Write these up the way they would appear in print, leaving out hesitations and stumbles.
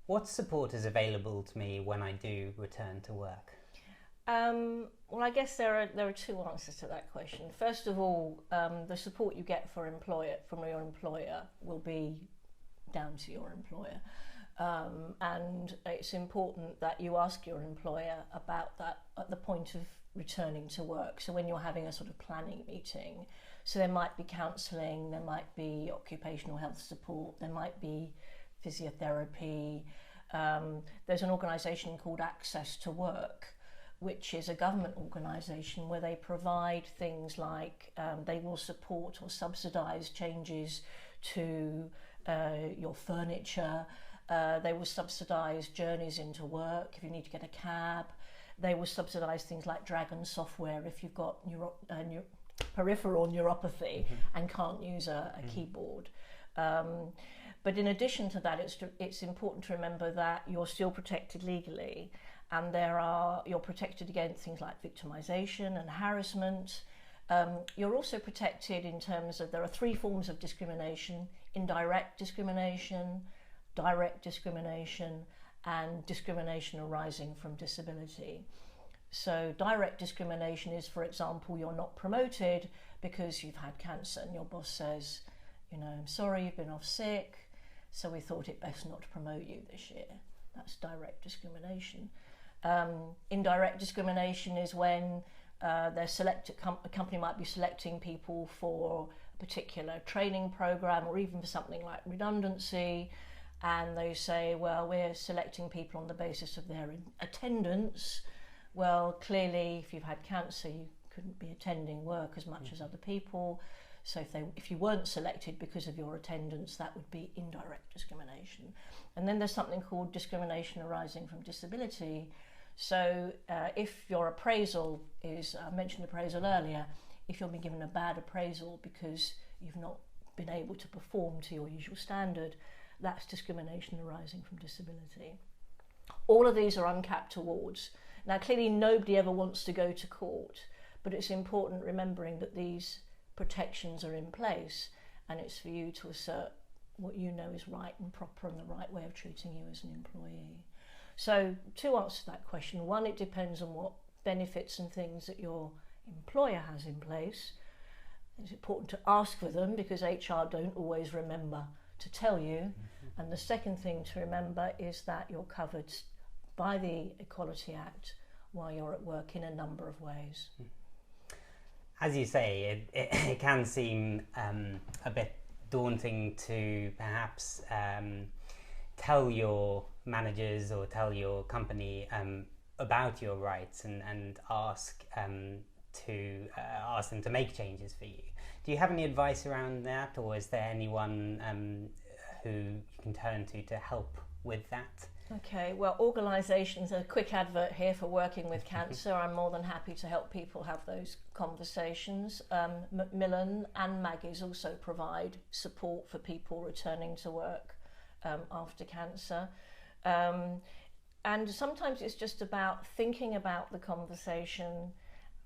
What support is available to me when I do return to work? Well, I guess there are two answers to that question. First of all, the support you get from your employer will be down to your employer. And it's important that you ask your employer about that at the point of returning to work. So when you're having a sort of planning meeting, so there might be counselling, there might be occupational health support, there might be physiotherapy. There's an organisation called Access to Work, which is a government organisation where they provide things like they will support or subsidise changes to your furniture. They will subsidise journeys into work if you need to get a cab. They will subsidise things like Dragon software if you've got peripheral neuropathy and can't use a keyboard. But in addition to that, it's important to remember that you're still protected legally, and you're protected against things like victimisation and harassment. You're also protected in terms of there are three forms of discrimination: indirect discrimination, direct discrimination, and discrimination arising from disability. So direct discrimination is, for example, you're not promoted because you've had cancer and your boss says, I'm sorry, you've been off sick, so we thought it best not to promote you this year. That's direct discrimination. Indirect discrimination is when a company might be selecting people for a particular training program or even for something like redundancy, and they say, well, we're selecting people on the basis of their attendance. Well, clearly, if you've had cancer, you couldn't be attending work as much as other people. So if you weren't selected because of your attendance, that would be indirect discrimination. And then there's something called discrimination arising from disability. So if your appraisal is, I mentioned appraisal earlier, if you've been given a bad appraisal because you've not been able to perform to your usual standard, that's discrimination arising from disability. All of these are uncapped awards. Now, clearly nobody ever wants to go to court, but it's important remembering that these protections are in place, and it's for you to assert what you know is right and proper and the right way of treating you as an employee. So to answer that question, one, it depends on what benefits and things that your employer has in place. It's important to ask for them because HR don't always remember to tell you. And the second thing to remember is that you're covered by the Equality Act while you're at work in a number of ways. As you say, it can seem a bit daunting to perhaps tell your managers or tell your company about your rights and ask them to make changes for you. Do you have any advice around that, or is there anyone who you can turn to help with that? Okay, well, organisations, a quick advert here for Working with Cancer. I'm more than happy to help people have those conversations. Macmillan and Maggie's also provide support for people returning to work after cancer. And sometimes it's just about thinking about the conversation,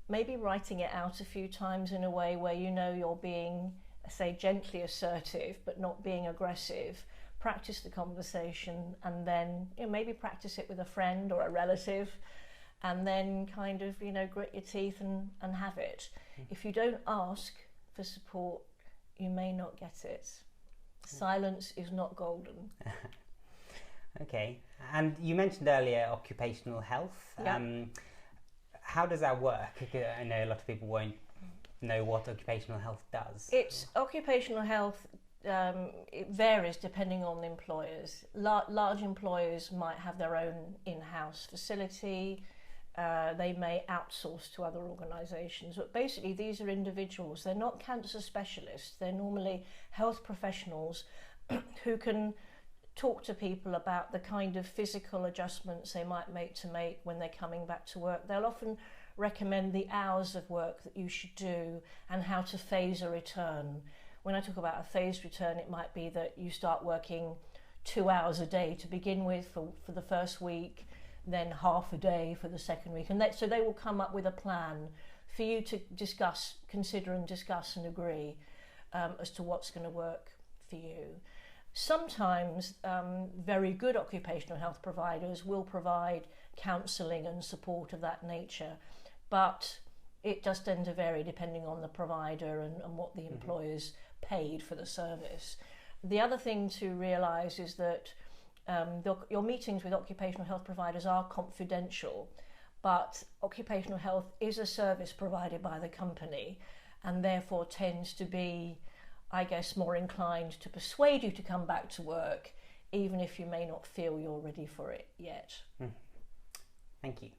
maybe writing it out a few times in a way where you're being, say, gently assertive but not being aggressive. Practice the conversation and then maybe practice it with a friend or a relative, and then kind of grit your teeth and have it. If you don't ask for support, you may not get it. Silence is not golden. Okay, and you mentioned earlier occupational health. Yeah. How does that work? I know a lot of people won't know what occupational health does. It's occupational health. It varies depending on the employers. Large employers might have their own in-house facility. They may outsource to other organisations, but basically these are individuals. They're not cancer specialists. They're normally health professionals who can talk to people about the kind of physical adjustments they might make when they're coming back to work. They'll often recommend the hours of work that you should do and how to phase a return. When I talk about a phased return, it might be that you start working 2 hours a day to begin with for the first week, then half a day for the second week. And so they will come up with a plan for you to consider and discuss and agree as to what's going to work for you. Sometimes very good occupational health providers will provide counselling and support of that nature, but it does tend to vary depending on the provider and what the employer's paid for the service. The other thing to realise is that your meetings with occupational health providers are confidential, but occupational health is a service provided by the company and therefore tends to be, I guess, more inclined to persuade you to come back to work, even if you may not feel you're ready for it yet. Thank you.